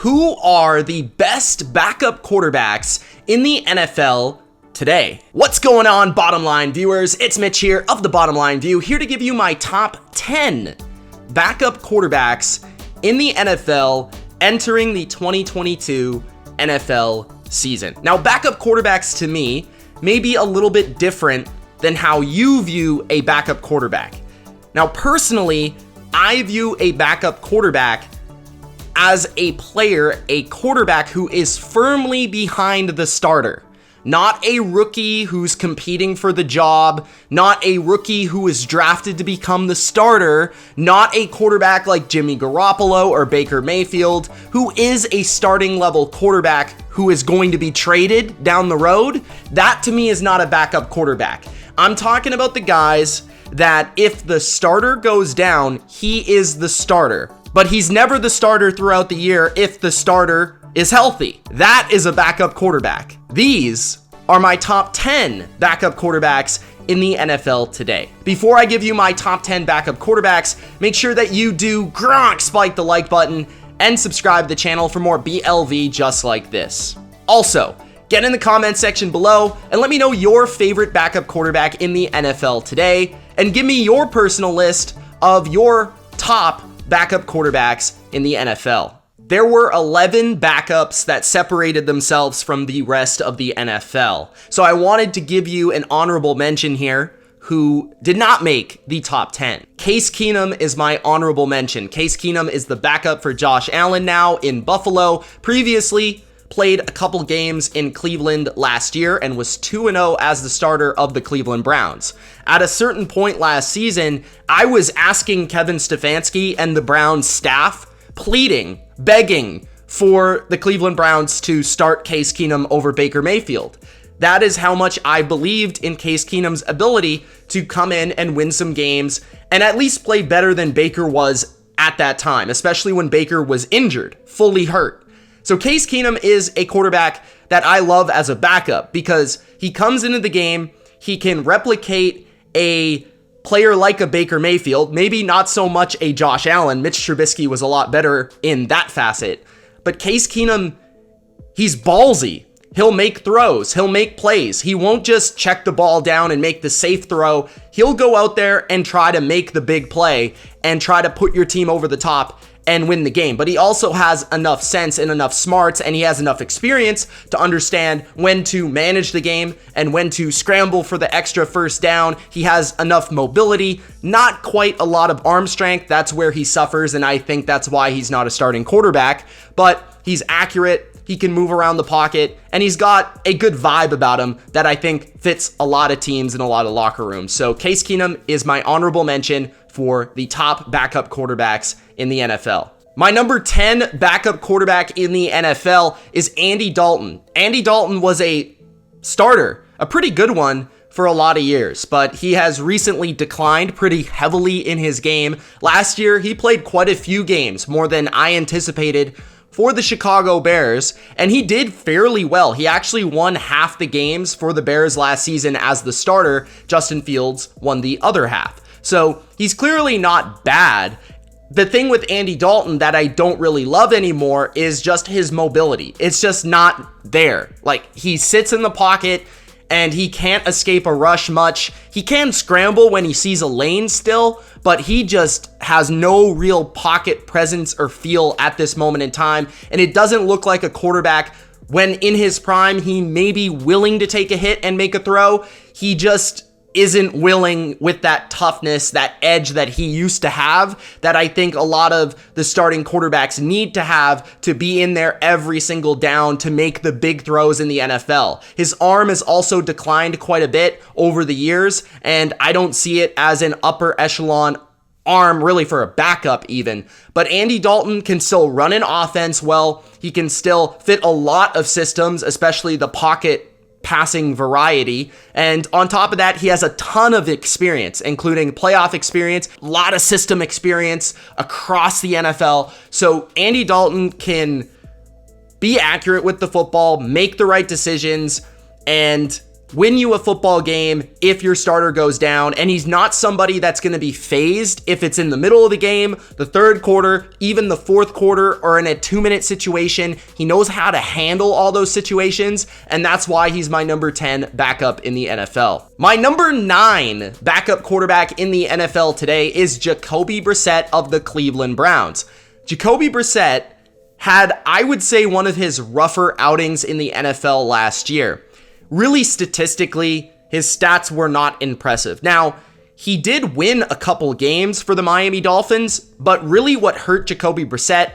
who are the best backup quarterbacks in the NFL today. What's going on, Bottom Line viewers? It's Mitch here of the Bottom Line View, here to give you my top 10 backup quarterbacks in the NFL entering the 2022 NFL season. Now, backup quarterbacks to me may be a little bit different than how you view a backup quarterback. Now, personally, I view a backup quarterback as a player, a quarterback who is firmly behind the starter. Not a rookie who's competing for the job, not a rookie who is drafted to become the starter, not a quarterback like Jimmy Garoppolo or Baker Mayfield, who is a starting level quarterback who is going to be traded down the road. That to me is not a backup quarterback. I'm talking about the guys that if the starter goes down, he is the starter, but he's never the starter throughout the year if the starter is healthy. That is a backup quarterback. These are my top 10 backup quarterbacks in the NFL today. Before I give you my top 10 backup quarterbacks, make sure that you do spike the like button and subscribe to the channel for more BLV just like this. Also, get in the comment section below and let me know your favorite backup quarterback in the NFL today, and give me your personal list of your top backup quarterbacks in the NFL. There were 11 backups that separated themselves from the rest of the NFL. So I wanted to give you an honorable mention here who did not make the top 10. Case Keenum is my honorable mention. Case Keenum is the backup for Josh Allen now in Buffalo. Previously played a couple games in Cleveland last year and was 2-0 as the starter of the Cleveland Browns. At a certain point last season, I was asking Kevin Stefanski and the Browns staff, pleading, begging for the Cleveland Browns to start Case Keenum over Baker Mayfield. That is how much I believed in Case Keenum's ability to come in and win some games and at least play better than Baker was at that time, especially when Baker was injured, fully hurt. So Case Keenum is a quarterback that I love as a backup because he comes into the game, he can replicate a player like a Baker Mayfield, maybe not so much a Josh Allen. Mitch Trubisky was a lot better in that facet. But Case Keenum, he's ballsy. He'll make throws. He'll make plays. He won't just check the ball down and make the safe throw. He'll go out there and try to make the big play and try to put your team over the top and win the game. But he also has enough sense and enough smarts, and he has enough experience to understand when to manage the game and when to scramble for the extra first down. He has enough mobility, not quite a lot of arm strength. That's where he suffers, and I think that's why he's not a starting quarterback. But he's accurate. He can move around the pocket, and he's got a good vibe about him that I think fits a lot of teams and a lot of locker rooms. So Case Keenum is my honorable mention for the top backup quarterbacks in the NFL. My number 10 backup quarterback in the NFL is Andy Dalton. Andy Dalton was a starter, a pretty good one for a lot of years, but he has recently declined pretty heavily in his game. Last year, he played quite a few games, more than I anticipated, for the Chicago Bears, and he did fairly well. He actually won half the games for the Bears last season as the starter. Justin Fields won the other half. So he's clearly not bad. The thing with Andy Dalton that I don't really love anymore is just his mobility. It's just not there. Like, he sits in the pocket and he can't escape a rush much. He can scramble when he sees a lane still, but he just has no real pocket presence or feel at this moment in time. And it doesn't look like a quarterback when in his prime, he may be willing to take a hit and make a throw. He just isn't willing with that toughness, that edge that he used to have, that I think a lot of the starting quarterbacks need to have to be in there every single down to make the big throws in the NFL. His arm has also declined quite a bit over the years, and I don't see it as an upper echelon arm really for a backup even. But Andy Dalton can still run an offense well. He can still fit a lot of systems, especially the pocket passing variety. And on top of that, he has a ton of experience, including playoff experience, a lot of system experience across the NFL. So Andy Dalton can be accurate with the football, make the right decisions, and win you a football game if your starter goes down, and he's not somebody that's going to be phased if it's in the middle of the game, the third quarter, even the fourth quarter, or in a 2-minute situation. He knows how to handle all those situations, and that's why he's my number 10 backup in the NFL. My number 9 backup quarterback in the NFL today is Jacoby Brissett of the Cleveland Browns. Jacoby Brissett had, I would say, one of his rougher outings in the NFL last year. Really, statistically, his stats were not impressive. Now, he did win a couple games for the Miami Dolphins, but really what hurt Jacoby Brissett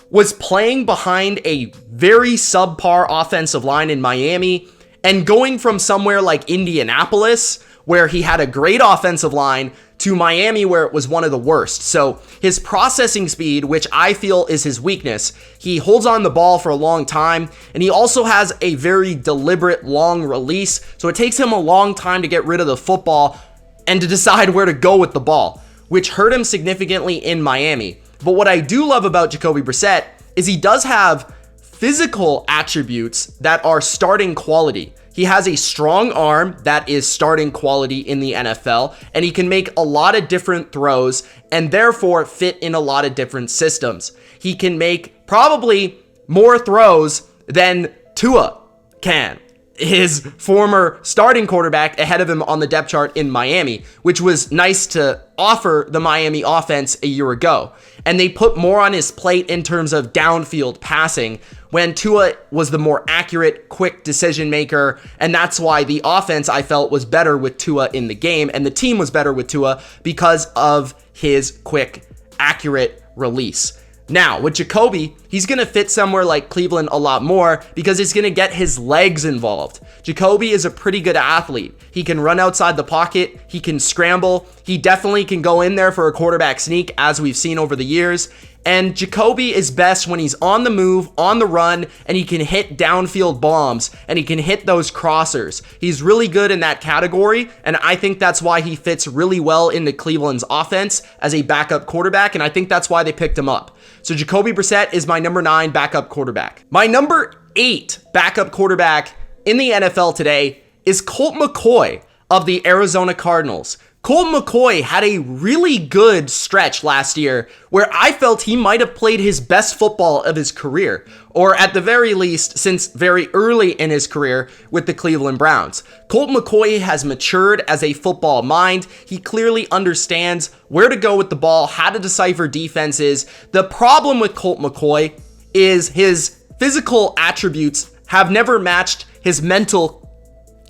was playing behind a very subpar offensive line in Miami and going from somewhere like Indianapolis, where he had a great offensive line, to Miami, where it was one of the worst. So his processing speed, which I feel is his weakness, he holds on the ball for a long time, and he also has a very deliberate long release. So it takes him a long time to get rid of the football and to decide where to go with the ball, which hurt him significantly in Miami. But what I do love about Jacoby Brissett is he does have physical attributes that are starting quality. He has a strong arm that is starting quality in the NFL, and he can make a lot of different throws and therefore fit in a lot of different systems. He can make probably more throws than Tua can, his former starting quarterback ahead of him on the depth chart in Miami, which was nice to offer the Miami offense a year ago. And they put more on his plate in terms of downfield passing, when Tua was the more accurate, quick decision maker. And that's why the offense, I felt, was better with Tua in the game, and the team was better with Tua because of his quick, accurate release. Now, with Jacoby, he's going to fit somewhere like Cleveland a lot more because he's going to get his legs involved. Jacoby is a pretty good athlete. He can run outside the pocket. He can scramble. He definitely can go in there for a quarterback sneak, as we've seen over the years. And Jacoby is best when he's on the move, on the run, and he can hit downfield bombs, and he can hit those crossers. He's really good in that category, and I think that's why he fits really well into Cleveland's offense as a backup quarterback, and I think that's why they picked him up. So Jacoby Brissett is my number 9 backup quarterback. My number 8 backup quarterback in the NFL today is Colt McCoy of the Arizona Cardinals. Colt McCoy had a really good stretch last year where I felt he might have played his best football of his career, or at the very least since very early in his career with the Cleveland Browns. Colt McCoy has matured as a football mind. He clearly understands where to go with the ball, how to decipher defenses. The problem with Colt McCoy is his physical attributes have never matched his mental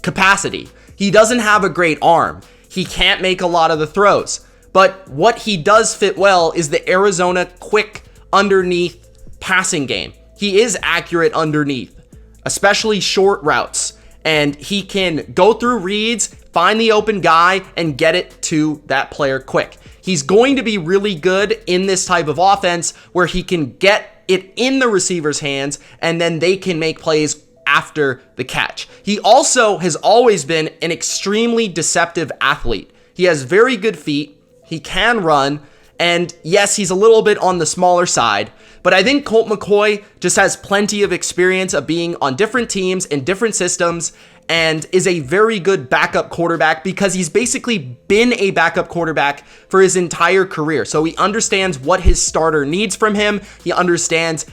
capacity. He doesn't have a great arm. He can't make a lot of the throws. But what he does fit well is the Arizona quick underneath passing game. He is accurate underneath, especially short routes. And he can go through reads, find the open guy, and get it to that player quick. He's going to be really good in this type of offense where he can get it in the receiver's hands and then they can make plays after the catch. He also has always been an extremely deceptive athlete. He has very good feet. He can run. And yes, he's a little bit on the smaller side, but I think Colt McCoy just has plenty of experience of being on different teams in different systems and is a very good backup quarterback because he's basically been a backup quarterback for his entire career. So he understands what his starter needs from him. He understands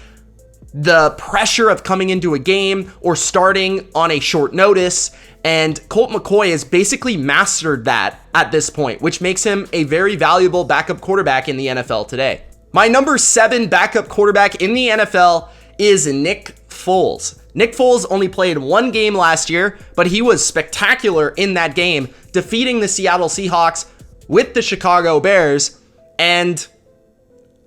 the pressure of coming into a game or starting on a short notice. And Colt McCoy has basically mastered that at this point, which makes him a very valuable backup quarterback in the NFL today. My number 7 backup quarterback in the NFL is Nick Foles. Nick Foles only played 1 game last year, but he was spectacular in that game, defeating the Seattle Seahawks with the Chicago Bears. And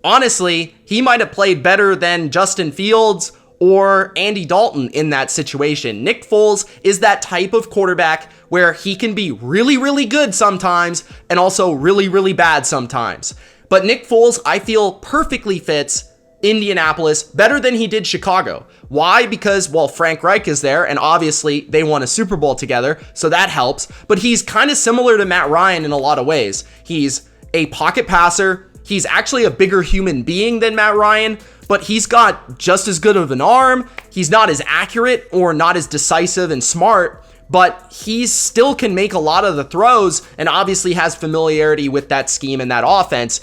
honestly, he might have played better than Justin Fields or Andy Dalton in that situation. Nick Foles is that type of quarterback where he can be really, really good sometimes and also really, really bad sometimes. But Nick Foles, I feel, perfectly fits Indianapolis better than he did Chicago. Why? Because, well, Frank Reich is there, and obviously they won a Super Bowl together, so that helps. But he's kind of similar to Matt Ryan in a lot of ways. He's a pocket passer. He's actually a bigger human being than Matt Ryan, but he's got just as good of an arm. He's not as accurate or not as decisive and smart, but he still can make a lot of the throws and obviously has familiarity with that scheme and that offense.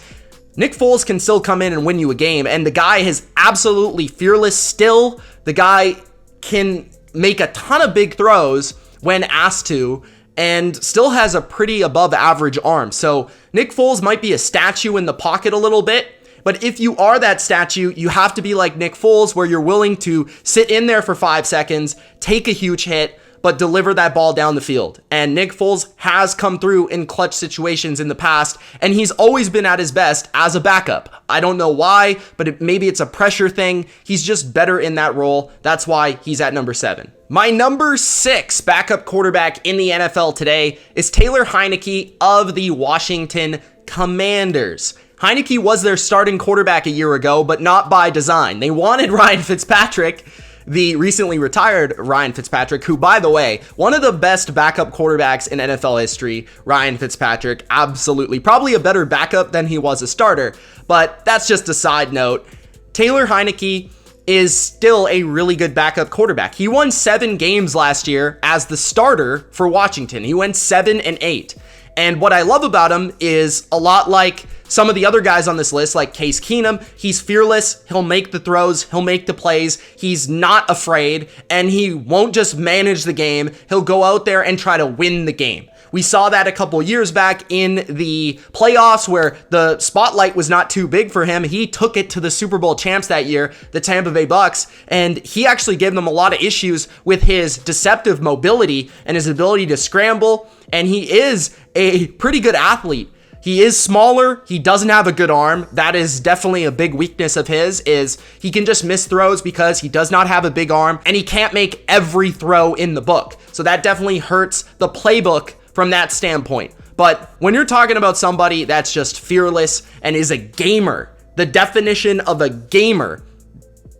Nick Foles can still come in and win you a game, and the guy is absolutely fearless still. The guy can make a ton of big throws when asked to, and still has a pretty above average arm. So Nick Foles might be a statue in the pocket a little bit, but if you are that statue, you have to be like Nick Foles, where you're willing to sit in there for 5 seconds, take a huge hit, but deliver that ball down the field. And Nick Foles has come through in clutch situations in the past, and he's always been at his best as a backup. I don't know why, but maybe it's a pressure thing. He's just better in that role. That's why he's at number 7. My number 6 backup quarterback in the NFL today is Taylor Heinicke of the Washington Commanders. Heinicke was their starting quarterback a year ago, but not by design. They wanted Ryan Fitzpatrick, the recently retired Ryan Fitzpatrick, who, by the way, one of the best backup quarterbacks in NFL history. Ryan Fitzpatrick, absolutely, probably a better backup than he was a starter, but that's just a side note. Taylor Heinicke is still a really good backup quarterback. He won 7 games last year as the starter for Washington. He went 7-8. And what I love about him is a lot like some of the other guys on this list, like Case Keenum. He's fearless. He'll make the throws. He'll make the plays. He's not afraid, and he won't just manage the game. He'll go out there and try to win the game. We saw that a couple years back in the playoffs where the spotlight was not too big for him. He took it to the Super Bowl champs that year, the Tampa Bay Bucks, and he actually gave them a lot of issues with his deceptive mobility and his ability to scramble, and he is a pretty good athlete. He is smaller. He doesn't have a good arm. That is definitely a big weakness of his, is he can just miss throws because he does not have a big arm, and he can't make every throw in the book. So that definitely hurts the playbook from that standpoint. But when you're talking about somebody that's just fearless and is a gamer, the definition of a gamer,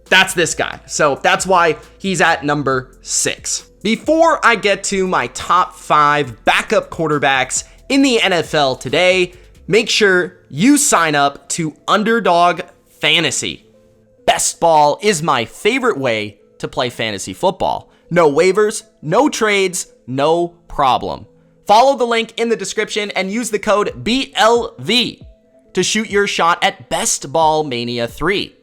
that's this guy. So that's why he's at number 6. Before I get to my top 5 backup quarterbacks in the NFL today, make sure you sign up to Underdog Fantasy. Best ball is my favorite way to play fantasy football. No waivers, no trades, no problem. Follow the link in the description and use the code BLV to shoot your shot at Best Ball Mania 3.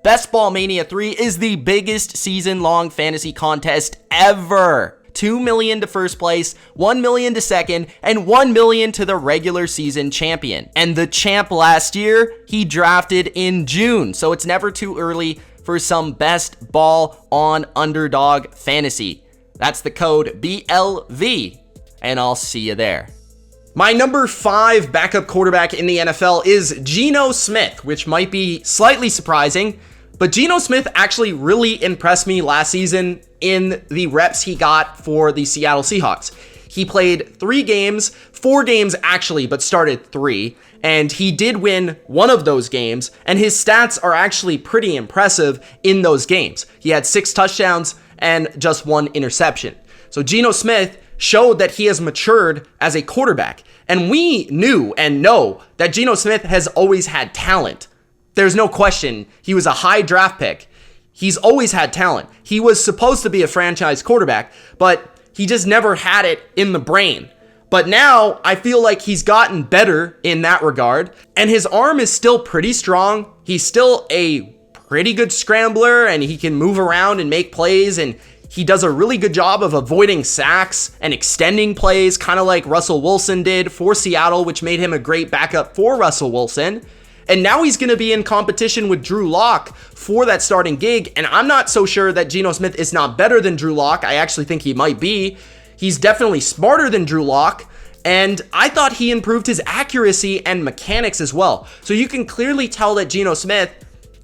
Best Ball Mania 3 is the biggest season-long fantasy contest ever. $2 million to first place, $1 million to second, and $1 million to the regular season champion. And the champ last year, he drafted in June, so it's never too early for some best ball on Underdog Fantasy. That's the code BLV, and I'll see you there. My number 5 backup quarterback in the NFL is Geno Smith, which might be slightly surprising, but Geno Smith actually really impressed me last season in the reps he got for the Seattle Seahawks. He played 3 games, 4 games actually, but started 3, and he did win one of those games, and his stats are actually pretty impressive in those games. He had 6 touchdowns and just 1 interception. So Geno Smith showed that he has matured as a quarterback, and we knew and know that Geno Smith has always had talent. There's no question. He was a high draft pick. He's always had talent. He was supposed to be a franchise quarterback, but he just never had it in the brain. But now I feel like he's gotten better in that regard, and his arm is still pretty strong. He's still a pretty good scrambler, and he can move around and make plays, and he does a really good job of avoiding sacks and extending plays, kind of like Russell Wilson did for Seattle, which made him a great backup for Russell Wilson. And now he's going to be in competition with Drew Lock for that starting gig. And I'm not so sure that Geno Smith is not better than Drew Lock. I actually think he might be. He's definitely smarter than Drew Lock. And I thought he improved his accuracy and mechanics as well. So you can clearly tell that Geno Smith,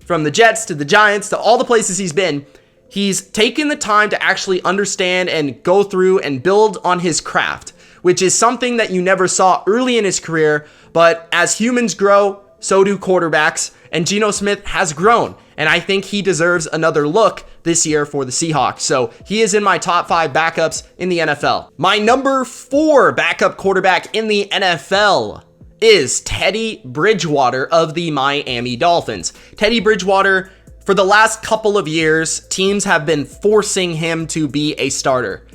from the Jets to the Giants to all the places he's been, he's taken the time to actually understand and go through and build on his craft, which is something that you never saw early in his career. But as humans grow, so do quarterbacks, and Geno Smith has grown, and I think he deserves another look this year for the Seahawks. So he is in my top 5 backups in the NFL. My number 4 backup quarterback in the NFL is Teddy Bridgewater of the Miami Dolphins. Teddy Bridgewater, for the last couple of years, teams have been forcing him to be a starter.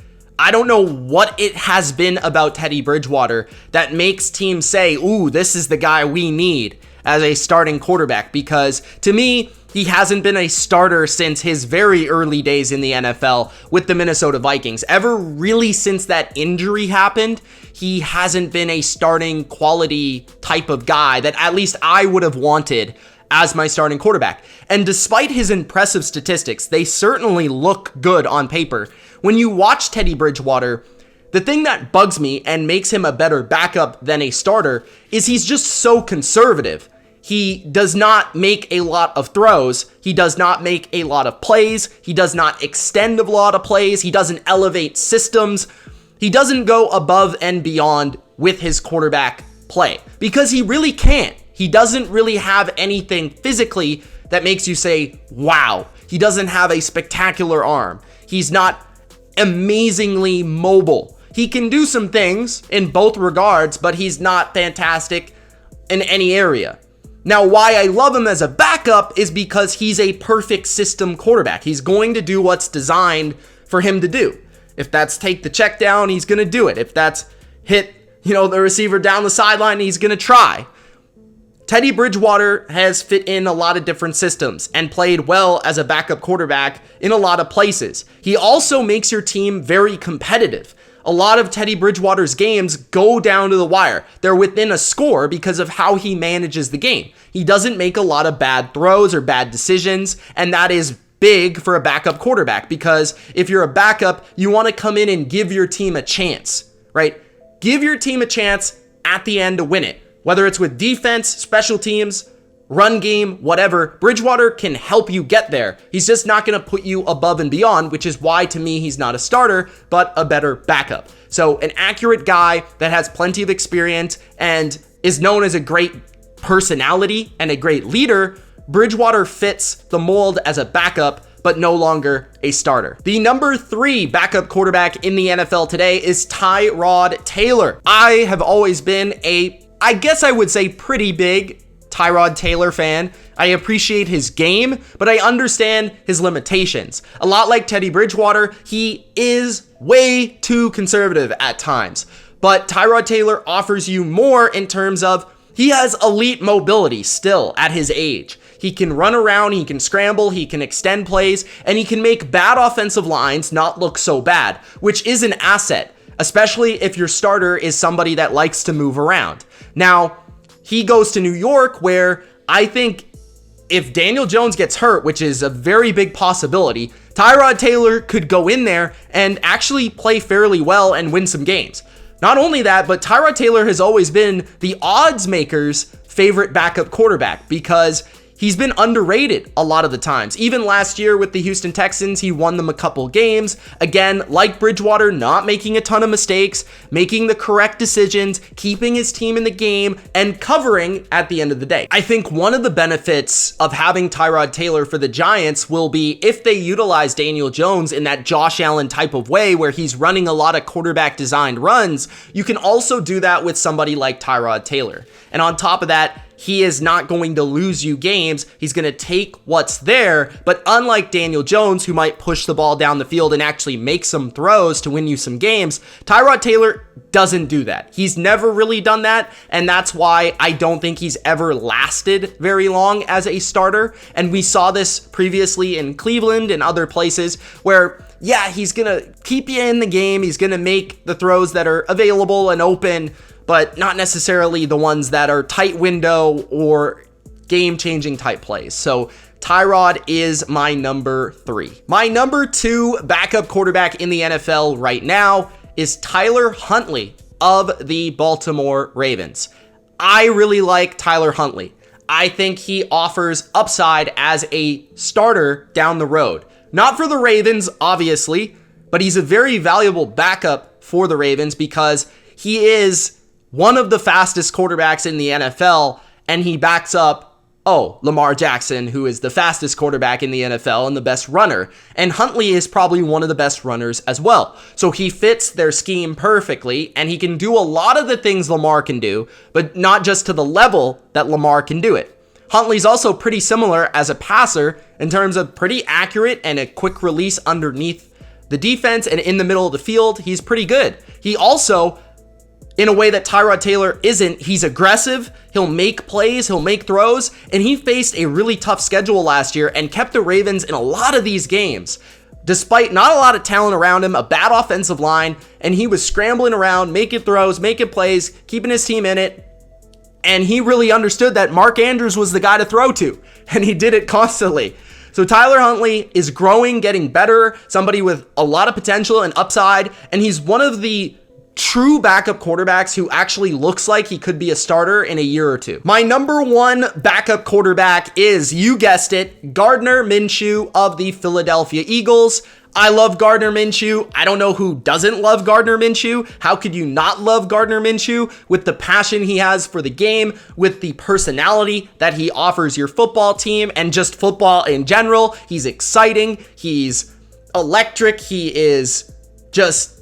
I don't know what it has been about Teddy Bridgewater that makes teams say, ooh, this is the guy we need as a starting quarterback, because to me, he hasn't been a starter since his very early days in the NFL with the Minnesota Vikings. Ever really since that injury happened, he hasn't been a starting quality type of guy that at least I would have wanted as my starting quarterback. And despite his impressive statistics, they certainly look good on paper. When you watch Teddy Bridgewater, the thing that bugs me and makes him a better backup than a starter is he's just so conservative. He does not make a lot of throws. He does not make a lot of plays. He does not extend a lot of plays. He doesn't elevate systems. He doesn't go above and beyond with his quarterback play because he really can't. He doesn't really have anything physically that makes you say, wow. He doesn't have a spectacular arm. He's not amazingly mobile. He can do some things in both regards, but he's not fantastic in any area. Now, why I love him as a backup is because he's a perfect system quarterback. He's going to do what's designed for him to do. If that's take the check down, he's going to do it. If that's hit, the receiver down the sideline, he's going to try. Teddy Bridgewater has fit in a lot of different systems and played well as a backup quarterback in a lot of places. He also makes your team very competitive. A lot of Teddy Bridgewater's games go down to the wire. They're within a score because of how he manages the game. He doesn't make a lot of bad throws or bad decisions, and that is big for a backup quarterback because if you're a backup, you want to come in and give your team a chance, right? Give your team a chance at the end to win it. Whether it's with defense, special teams, run game, whatever, Bridgewater can help you get there. He's just not going to put you above and beyond, which is why, to me, he's not a starter, but a better backup. So an accurate guy that has plenty of experience and is known as a great personality and a great leader, Bridgewater fits the mold as a backup, but no longer a starter. The number 3 backup quarterback in the NFL today is Tyrod Taylor. I have always been I guess I would say pretty big Tyrod Taylor fan. I appreciate his game, but I understand his limitations. A lot like Teddy Bridgewater, he is way too conservative at times. But Tyrod Taylor offers you more in terms of he has elite mobility still at his age. He can run around, he can scramble, he can extend plays, and he can make bad offensive lines not look so bad, which is an asset, especially if your starter is somebody that likes to move around. Now, he goes to New York where I think if Daniel Jones gets hurt, which is a very big possibility, Tyrod Taylor could go in there and actually play fairly well and win some games. Not only that, but Tyrod Taylor has always been the odds makers' favorite backup quarterback because he's been underrated a lot of the times. Even last year with the Houston Texans, he won them a couple games. Again, like Bridgewater, not making a ton of mistakes, making the correct decisions, keeping his team in the game, and covering at the end of the day. I think one of the benefits of having Tyrod Taylor for the Giants will be if they utilize Daniel Jones in that Josh Allen type of way where he's running a lot of quarterback designed runs, you can also do that with somebody like Tyrod Taylor. And on top of that, he is not going to lose you games. He's going to take what's there. But unlike Daniel Jones, who might push the ball down the field and actually make some throws to win you some games, Tyrod Taylor doesn't do that. He's never really done that. And that's why I don't think he's ever lasted very long as a starter. And we saw this previously in Cleveland and other places where, yeah, he's going to keep you in the game. He's going to make the throws that are available and open, but not necessarily the ones that are tight window or game-changing type plays. So Tyrod is my number 3. My number 2 backup quarterback in the NFL right now is Tyler Huntley of the Baltimore Ravens. I really like Tyler Huntley. I think he offers upside as a starter down the road. Not for the Ravens, obviously, but he's a very valuable backup for the Ravens because he is one of the fastest quarterbacks in the NFL, and he backs up, Lamar Jackson, who is the fastest quarterback in the NFL and the best runner. And Huntley is probably one of the best runners as well. So he fits their scheme perfectly, and he can do a lot of the things Lamar can do, but not just to the level that Lamar can do it. Huntley's also pretty similar as a passer in terms of pretty accurate and a quick release underneath the defense and in the middle of the field, he's pretty good. He also, in a way that Tyrod Taylor isn't, he's aggressive, he'll make plays, he'll make throws, and he faced a really tough schedule last year and kept the Ravens in a lot of these games. Despite not a lot of talent around him, a bad offensive line, and he was scrambling around, making throws, making plays, keeping his team in it, and he really understood that Mark Andrews was the guy to throw to, and he did it constantly. So Tyler Huntley is growing, getting better, somebody with a lot of potential and upside, and he's one of the true backup quarterbacks who actually looks like he could be a starter in a year or two. My number one backup quarterback is, you guessed it, Gardner Minshew of the Philadelphia Eagles. I love Gardner Minshew. I don't know who doesn't love Gardner Minshew. How could you not love Gardner Minshew with the passion he has for the game, with the personality that he offers your football team and just football in general? He's exciting. He's electric. He is just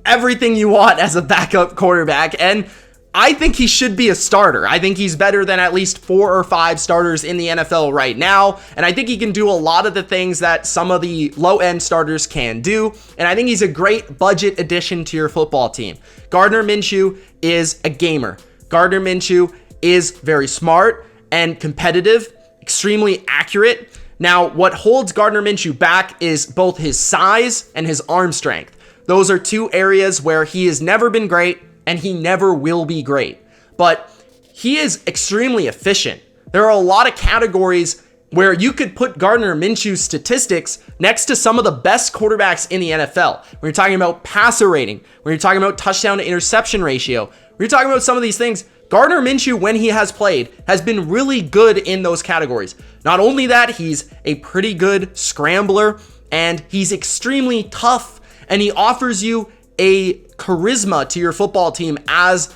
everything you want as a backup quarterback, and I think he should be a starter. I think he's better than at least 4 or 5 starters in the NFL right now, and I think he can do a lot of the things that some of the low-end starters can do, and I think he's a great budget addition to your football team. Gardner Minshew is a gamer. Gardner Minshew is very smart and competitive, extremely accurate. Now, what holds Gardner Minshew back is both his size and his arm strength. Those are two areas where he has never been great and he never will be great. But he is extremely efficient. There are a lot of categories where you could put Gardner Minshew's statistics next to some of the best quarterbacks in the NFL. When you're talking about passer rating, when you're talking about touchdown to interception ratio, when you're talking about some of these things, Gardner Minshew, when he has played, has been really good in those categories. Not only that, he's a pretty good scrambler and he's extremely tough, and he offers you a charisma to your football team as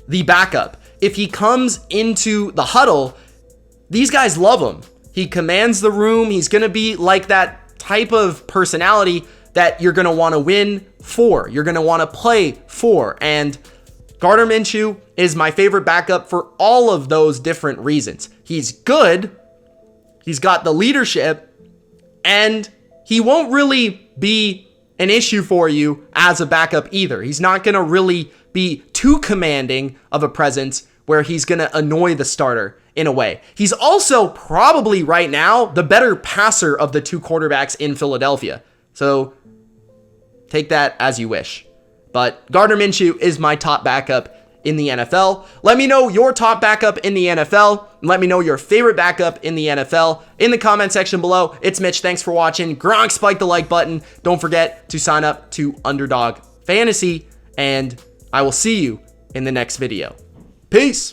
the backup. If he comes into the huddle, these guys love him. He commands the room. He's going to be like that type of personality that you're going to want to win for. You're going to want to play for. And Gardner Minshew is my favorite backup for all of those different reasons. He's good. He's got the leadership, and he won't really be an issue for you as a backup either. He's not going to really be too commanding of a presence where he's going to annoy the starter in a way. He's also probably right now the better passer of the two quarterbacks in Philadelphia. So take that as you wish. But Gardner Minshew is my top backup in the NFL. Let me know your top backup in the NFL. And let me know your favorite backup in the NFL in the comment section below. It's Mitch. Thanks for watching. Gronk, spike the like button. Don't forget to sign up to Underdog Fantasy, and I will see you in the next video. Peace.